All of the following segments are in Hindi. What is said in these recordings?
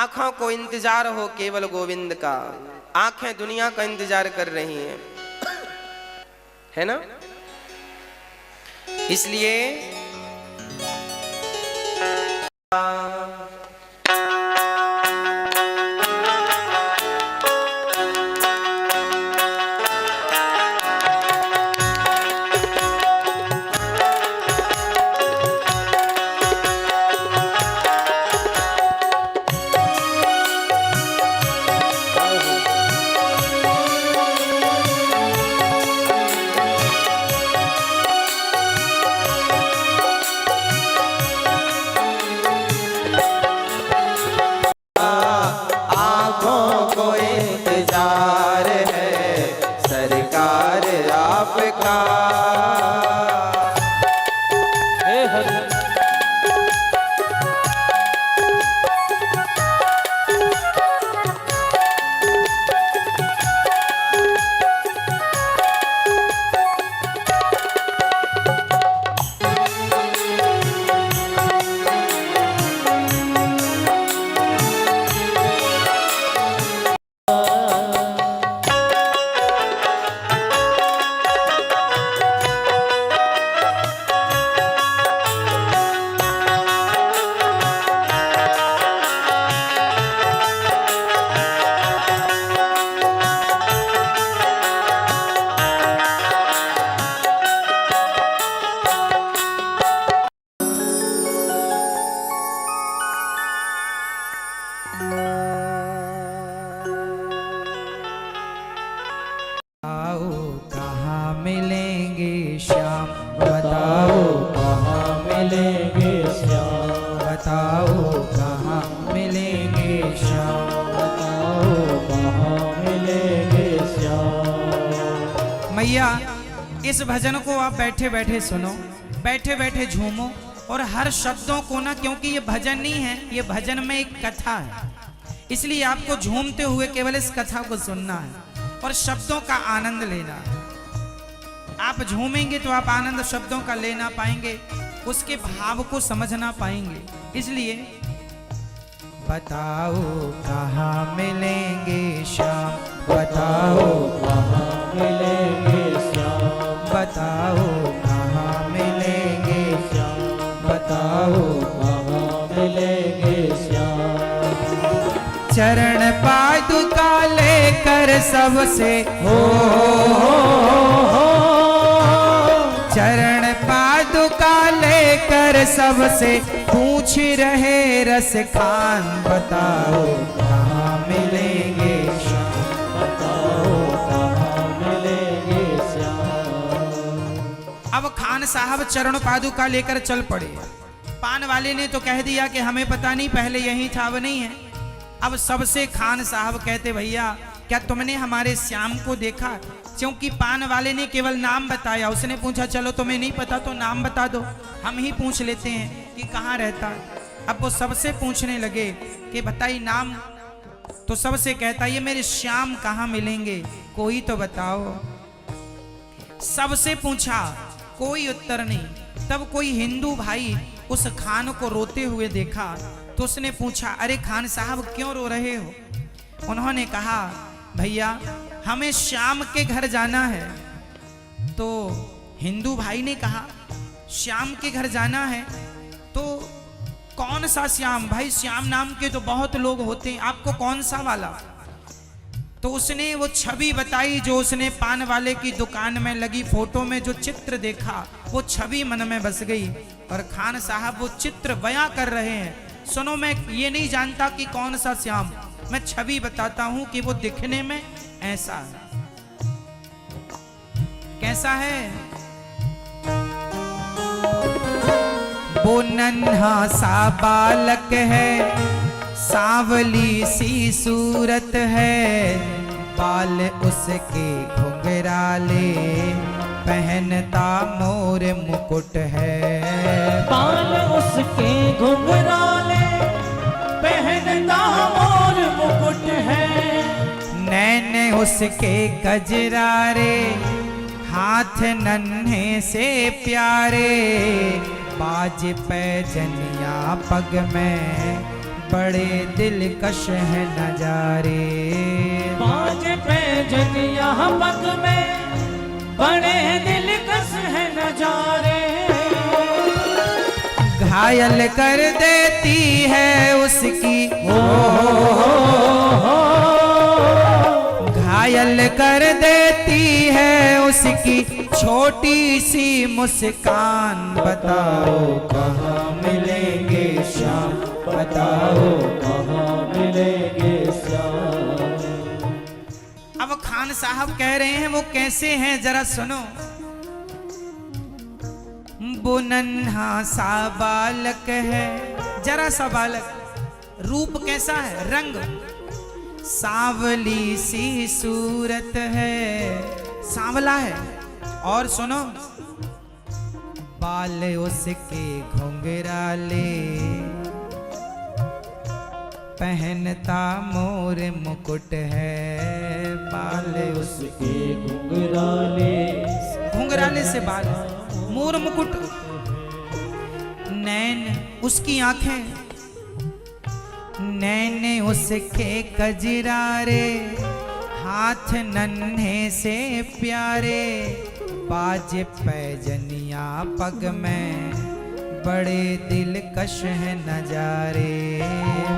आंखों को इंतजार हो केवल गोविंद का, आंखें दुनिया का इंतजार कर रही हैं, है ना। इसलिए मैया इस भजन को आप बैठे बैठे सुनो, बैठे बैठे झूमो और हर शब्दों को ना, क्योंकि ये भजन नहीं है, ये भजन में एक कथा है, इसलिए आपको झूमते हुए केवल इस कथा को सुनना है और शब्दों का आनंद लेना है। आप झूमेंगे तो आप आनंद शब्दों का ले ना पाएंगे, उसके भाव को समझ ना पाएंगे। इसलिए बताओ कहाँ मिलेंगे श्याम, बताओ कहाँ मिलेंगे श्याम, बताओ कहाँ मिलेंगे श्याम, बताओ कहाँ मिलेंगे श्याम। चरण पादुका लेकर सबसे हो, चरण पादुका लेकर सबसे पूछ रहे रस खान, बताओ कहाँ मिलेंगे श्याम, बताओ कहाँ मिलेंगे श्याम। अब खान साहब चरण पादुका लेकर चल पड़े। पान वाले ने तो कह दिया कि हमें पता नहीं, पहले यही था अब नहीं है। अब सबसे खान साहब कहते भैया क्या तुमने हमारे श्याम को देखा? क्योंकि पान वाले ने केवल नाम बताया, उसने पूछा चलो तुम्हें नहीं पता तो नाम बता दो, हम ही पूछ लेते हैं कि कहाँ रहता है। अब वो सबसे पूछने लगे कि बताइए नाम, तो सबसे कहता ये मेरे श्याम कहाँ मिलेंगे, कोई तो बताओ। सबसे पूछा, कोई उत्तर नहीं। तब कोई हिंदू भाई उस खान को रोते हुए देखा तो उसने पूछा अरे खान साहब क्यों रो रहे हो? उन्होंने कहा भैया हमें श्याम के घर जाना है। तो हिंदू भाई ने कहा श्याम के घर जाना है तो कौन सा श्याम? भाई श्याम नाम के तो बहुत लोग होते हैं, आपको कौन सा वाला? तो उसने वो छवि बताई जो उसने पान वाले की दुकान में लगी फोटो में जो चित्र देखा, वो छवि मन में बस गई। और खान साहब वो चित्र बयां कर रहे हैं, सुनो मैं ये नहीं जानता कि कौन सा श्याम, मैं छवि बताता हूं कि वो दिखने में ऐसा है। कैसा है? वो नन्हा सा बालक है, सांवली सी सूरत है, बाल उसके घुंघराले, पहनता मोर मुकुट है। बाल उसके घुंघराले, पहनता मोर मुकुट है। नैन उसके कजरारे, हाथ नन्हे से प्यारे, बाज पैजनिया पग में, बड़े दिलकश है नजारे। पांच पैजनिया पग में बड़े दिलकश है नजारे। घायल कर देती है उसकी घायल कर देती है उसकी छोटी सी मुस्कान। बताओ कहाँ मिलेंगे श्याम, बताओ कहाँ मिलेंगे श्याम। अब खान साहब कह रहे हैं वो कैसे हैं जरा सुनो। वो नन्हा सा बालक है, जरा सा बालक, रूप कैसा है, रंग सांवली सी सूरत है, सांवला है। और सुनो बाल उसके घुंघराले, पहनता मोर मुकुट है। बाल उसके घुंघराले, घुंघराले से बाल, मोर मुकुट, नैन उसकी आंखें, नैने उसके कजरारे, हाथ नन्हे से प्यारे। बाजे पैजनिया पग में बड़े दिलकश है नजारे।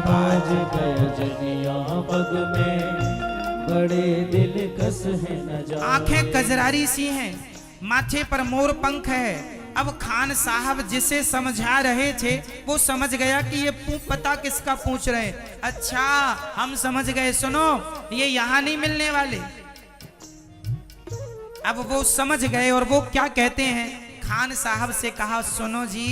बाज पैजनिया पग में बड़े दिलकश है नजारे। आंखें कजरारी सी हैं, माथे पर मोर पंख है। अब खान साहब जिसे समझा रहे थे वो समझ गया कि ये पता किसका पूछ रहे। अच्छा हम समझ गए, सुनो ये यहाँ नहीं मिलने वाले। अब वो समझ गए और वो क्या कहते हैं, खान साहब से कहा सुनो जी,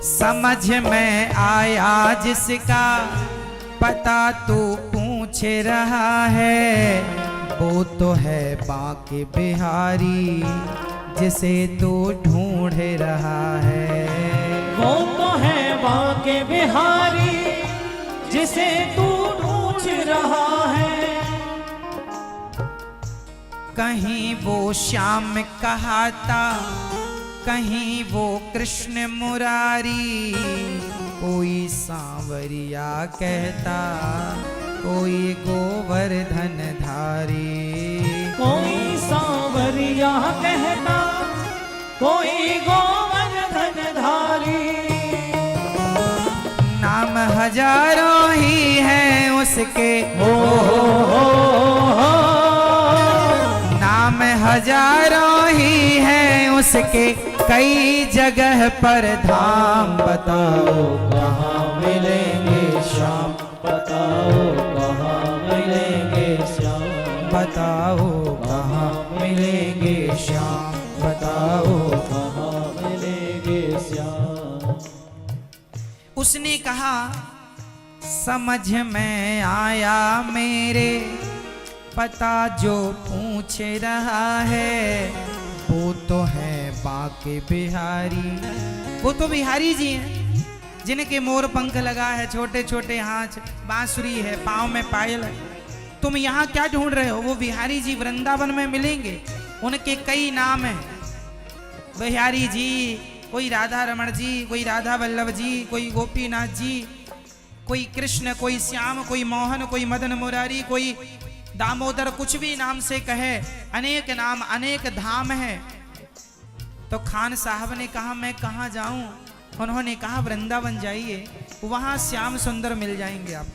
समझ में आया जिसका पता तू पूछ रहा है, वो तो है बांके बिहारी जिसे तू ढूंढ रहा है। वो तो है बांके बिहारी जिसे तू ढूंढ रहा है। कहीं वो श्याम कहाता, कहीं वो कृष्ण मुरारी, कोई सांवरिया कहता, कोई गोवर्धन धारी। कोई सांवरिया कहता, कोई गोवर्धन धारी। नाम हजारों ही हैं उसके, नाम हजारों ही हैं उसके, कई जगह पर धाम। बताओ कहाँ मिलेंगे श्याम, बताओ कहाँ मिलेंगे श्याम, बताओ कहाँ मिलेंगे श्याम, बताओ कहाँ मिलेंगे श्याम। उसने कहा समझ में आया मेरे, पता जो पूछ रहा है, वो तो है बांके बिहारी। वो तो बिहारी जी हैं जिनके मोर पंख लगा है, छोटे छोटे हाथ, बांसुरी है, पाँव में पायल है। तुम यहाँ क्या ढूंढ रहे हो? वो बिहारी जी वृंदावन में मिलेंगे, उनके कई नाम हैं बिहारी जी। कोई राधा रमण जी, कोई राधा वल्लभ जी, कोई गोपीनाथ जी, कोई कृष्ण, कोई श्याम, कोई मोहन, कोई मदन मुरारी, कोई दामोदर, कुछ भी नाम से कहे, अनेक नाम, अनेक धाम है। तो खान साहब ने कहा मैं कहाँ जाऊं? उन्होंने कहा वृंदावन जाइए, वहां श्याम सुंदर मिल जाएंगे आप।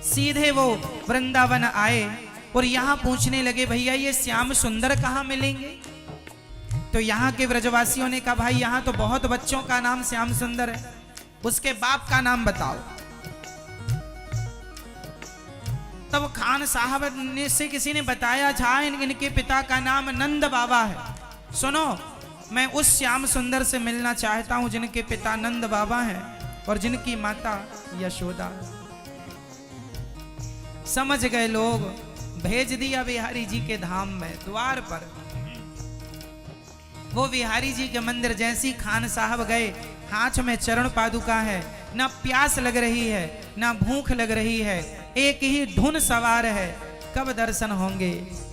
सीधे वो वृंदावन आए और यहाँ पूछने लगे भैया ये श्याम सुंदर कहाँ मिलेंगे? तो यहाँ के ब्रजवासियों ने कहा भाई यहाँ तो बहुत बच्चों का नाम श्याम सुंदर है, उसके बाप का नाम बताओ। तब खान साहब ने से किसी ने बताया था इनके पिता का नाम नंद बाबा है। सुनो मैं उस श्याम सुंदर से मिलना चाहता हूं जिनके पिता नंद बाबा हैं और जिनकी माता यशोदा। समझ गए लोग, भेज दिया बिहारी जी के धाम में, द्वार पर। वो बिहारी जी के मंदिर जैसी खान साहब गए, हाथ में चरण पादुका है, ना प्यास लग रही है ना भूख लग रही है, एक ही धुन सवार है, कब दर्शन होंगे,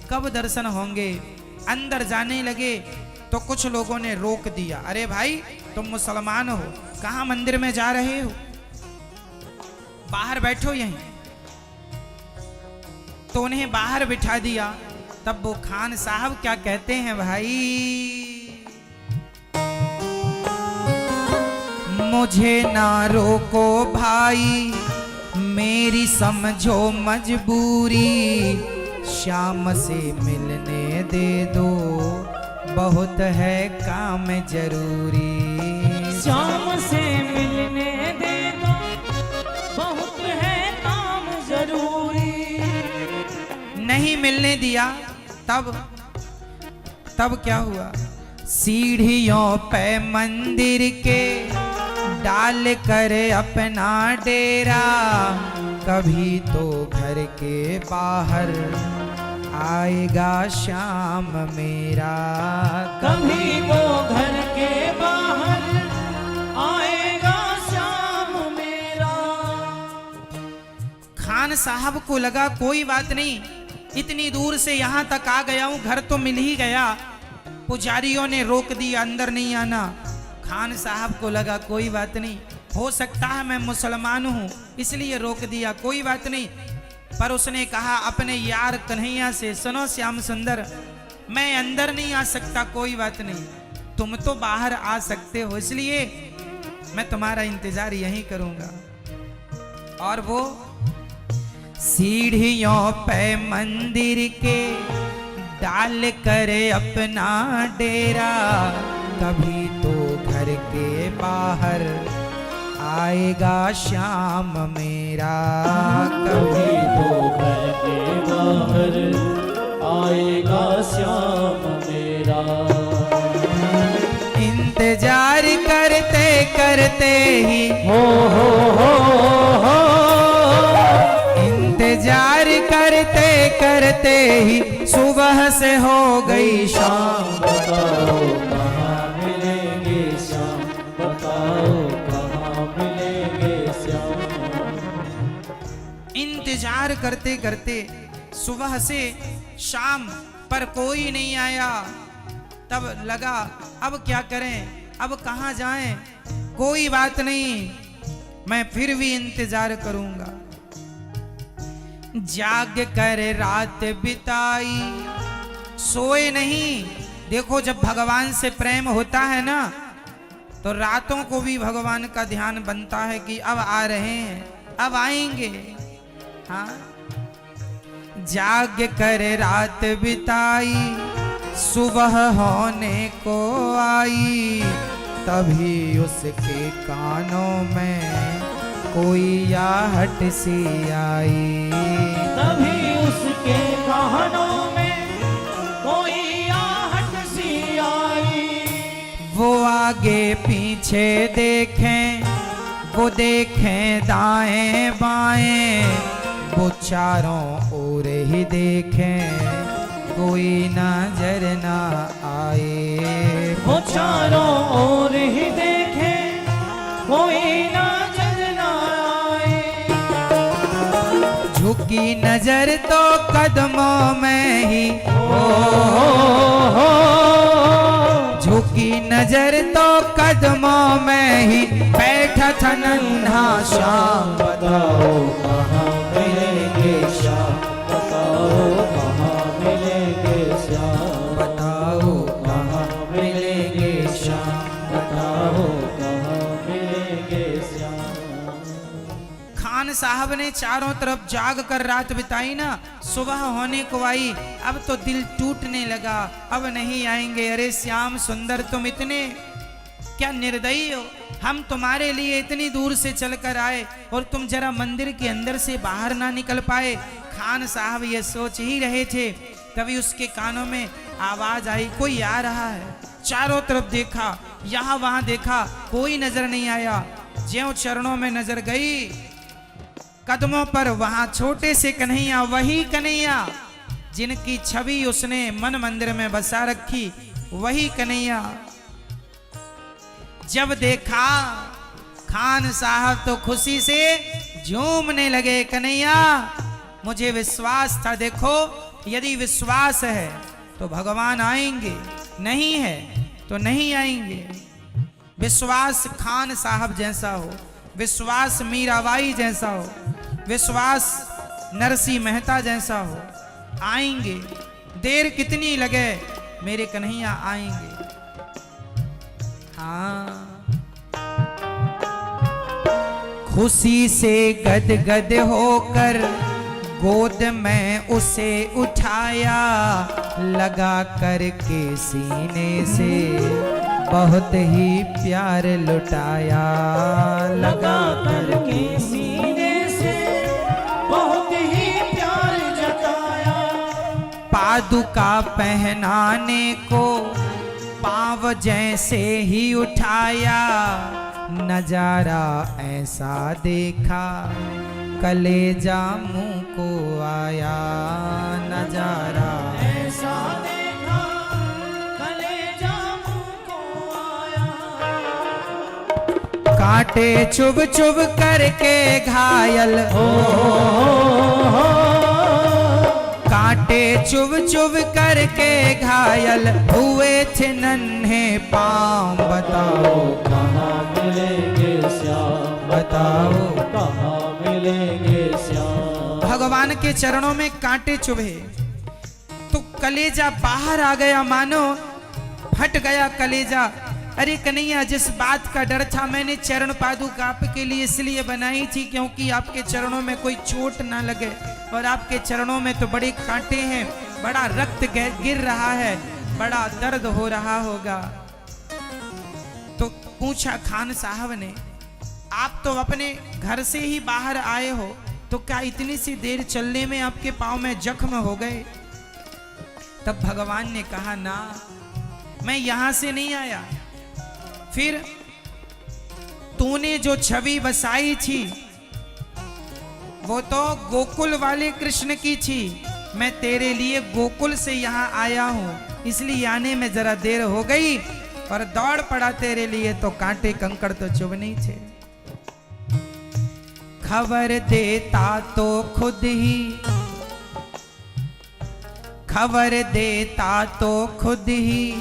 कब दर्शन होंगे। अंदर जाने लगे तो कुछ लोगों ने रोक दिया, अरे भाई तुम मुसलमान हो, कहाँ मंदिर में जा रहे हो, बाहर बैठो यहीं। तो उन्हें बाहर बिठा दिया। तब वो खान साहब क्या कहते हैं, भाई मुझे ना रोको भाई, मेरी समझो मजबूरी, शाम से मिलने दे दो, बहुत है काम जरूरी। शाम से मिलने दे दो, बहुत है काम जरूरी। नहीं मिलने दिया। तब क्या हुआ, सीढ़ियों पे मंदिर के डाल कर अपना डेरा, कभी तो घर के बाहर आएगा शाम मेरा, कभी तो घर के बाहर आएगा शाम मेरा। खान साहब को लगा कोई बात नहीं, इतनी दूर से यहाँ तक आ गया हूँ, घर तो मिल ही गया। पुजारियों ने रोक दिया, अंदर नहीं आना। खान साहब को लगा कोई बात नहीं, हो सकता है मैं मुसलमान हूँ इसलिए रोक दिया, कोई बात नहीं। पर उसने कहा अपने यार कन्हैया से, सुनो श्याम सुंदर, मैं अंदर नहीं आ सकता, कोई बात नहीं, तुम तो बाहर आ सकते हो, इसलिए मैं तुम्हारा इंतजार यहीं करूंगा। और वो सीढ़ियों पे मंदिर के डाल कर अपना डेरा, कभी तो घर के बाहर आएगा शाम मेरा, कभी तो घर के बाहर आएगा श्याम मेरा। इंतजार करते करते ही हो इंतजार करते करते ही सुबह से हो गई शाम। बताओ कहाँ मिलेंगे श्याम, बताओ कहाँ मिलेंगे श्याम। इंतजार करते करते सुबह से शाम पर कोई नहीं आया। तब लगा अब क्या करें, अब कहाँ जाएं, कोई बात नहीं, मैं फिर भी इंतजार करूंगा। जाग कर रात बिताई, सोए नहीं। देखो जब भगवान से प्रेम होता है ना, तो रातों को भी भगवान का ध्यान बनता है कि अब आ रहे हैं, अब आएंगे। हाँ, जाग कर रात बिताई, सुबह होने को आई, तभी उसके कानों में कोई आहट सी आई, तभी उसके कानों में कोई आहट सी आई। वो आगे पीछे देखें, वो देखें दाएं बाएं, वो चारों ओर ही देखें, कोई नजर ना आए। वो चारों ओर ही देखे, कोई नजर ना आए। झुकी नजर तो कदमों में ही झुकी नजर तो कदमों में ही बैठा था नन्हा श्याम। बताओ कहाँ मिलेंगे श्याम, बताओ कहाँ मिलेंगे श्याम, बताओ कहाँ मिलेंगे श्याम, बताओ कहाँ मिलेंगे श्याम। खान साहब ने चारों तरफ जाग कर रात बिताई ना, सुबह होने को आई। अब तो दिल टूटने लगा, अब नहीं आएंगे। अरे श्याम सुंदर, तुम इतने क्या निर्दयी हो, हम तुम्हारे लिए इतनी दूर से चलकर आए और तुम जरा मंदिर के अंदर से बाहर ना निकल पाए। खान साहब ये सोच ही रहे थे, तभी उसके कानों में आवाज आई, कोई आ रहा है। चारों तरफ देखा, यहाँ वहां देखा, कोई नजर नहीं आया। ज्यों चरणों में नजर गई, कदमों पर वहां छोटे से कन्हैया, वही कन्हैया जिनकी छवि उसने मन मंदिर में बसा रखी, वही कन्हैया। जब देखा खान साहब तो खुशी से झूमने लगे। कन्हैया, मुझे विश्वास था, देखो यदि विश्वास है तो भगवान आएंगे, नहीं है तो नहीं आएंगे। विश्वास खान साहब जैसा हो, विश्वास मीराबाई जैसा हो, विश्वास नरसिंह मेहता जैसा हो, आएंगे। देर कितनी लगे मेरे कन्हैया आएंगे। हाँ, खुशी से गदगद होकर गोद में उसे उठाया, लगा करके सीने से बहुत ही प्यार लुटाया, लगा करके सीने से बहुत ही प्यार जताया। पादुका पहनाने को पाँव जैसे ही उठाया, नजारा ऐसा देखा कलेजा मुंह को आया, नजारा ऐसा देखा कलेजा मुंह को आया। कांटे चुभ चुभ करके घायल हो, कांटे चुभ चुभ करके घायल हुए थे नन्हे पाँव। बताओ कहाँ मिलेंगे श्याम, बताओ कहाँ मिलेंगे श्याम। भगवान के चरणों में कांटे चुभे तो कलेजा बाहर आ गया, मानो फट गया कलेजा। अरे कन्हैया, जिस बात का डर था मैंने चरण पादुका आपके लिए इसलिए बनाई थी क्योंकि आपके चरणों में कोई चोट ना लगे, और आपके चरणों में तो बड़े कांटे हैं, बड़ा रक्त गिर रहा है, बड़ा दर्द हो रहा होगा। तो पूछा खान साहब ने, आप तो अपने घर से ही बाहर आए हो, तो क्या इतनी सी देर चलने में आपके पाँव में जख्म हो गए? तब भगवान ने कहा, ना, मैं यहां से नहीं आया। फिर तूने जो छवि बसाई थी वो तो गोकुल वाले कृष्ण की थी, मैं तेरे लिए गोकुल से यहाँ आया हूँ, इसलिए आने में जरा देर हो गई और दौड़ पड़ा तेरे लिए, तो कांटे कंकड़ तो चुभने थे। खबर देता तो खुद ही, खबर देता तो खुद ही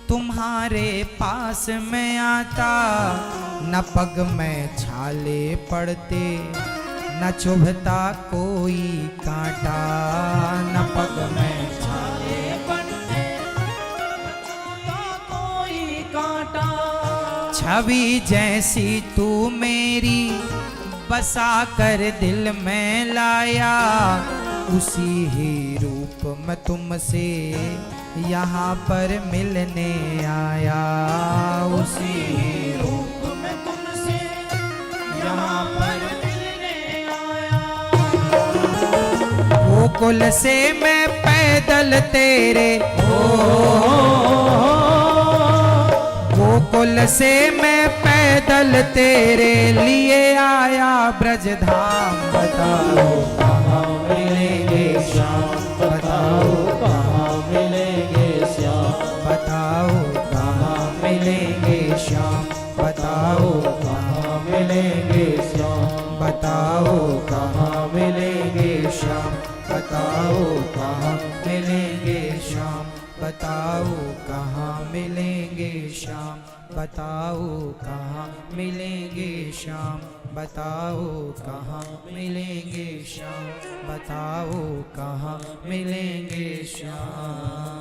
तुम्हारे पास में आता, न पग में छाले पड़ते न चुभता कोई कांटा, न पग में छाले पड़ते न चुभता कोई कांटा। छवि जैसी तू मेरी बसा कर दिल में लाया, उसी ही रूप में तुमसे यहाँ पर मिलने आया, उसी ही रूप में तुमसे यहाँ पर मिलने आया। गोकुल से मैं पैदल तेरे, गोकुल से मैं पैदल तेरे लिए आया ब्रजधाम। बताओ कहाँ मिलेंगे श्याम, बताओ कहाँ मिलेंगे श्याम, बताओ कहाँ मिलेंगे श्याम, बताओ कहाँ मिलेंगे श्याम, बताओ कहाँ मिलेंगे श्याम, बताओ कहाँ मिलेंगे श्याम, बताओ कहाँ मिलेंगे श्याम, बताओ कहाँ मिलेंगे श्याम, बताओ कहाँ मिलेंगे श्याम, बताओ कहाँ मिलेंगे श्याम।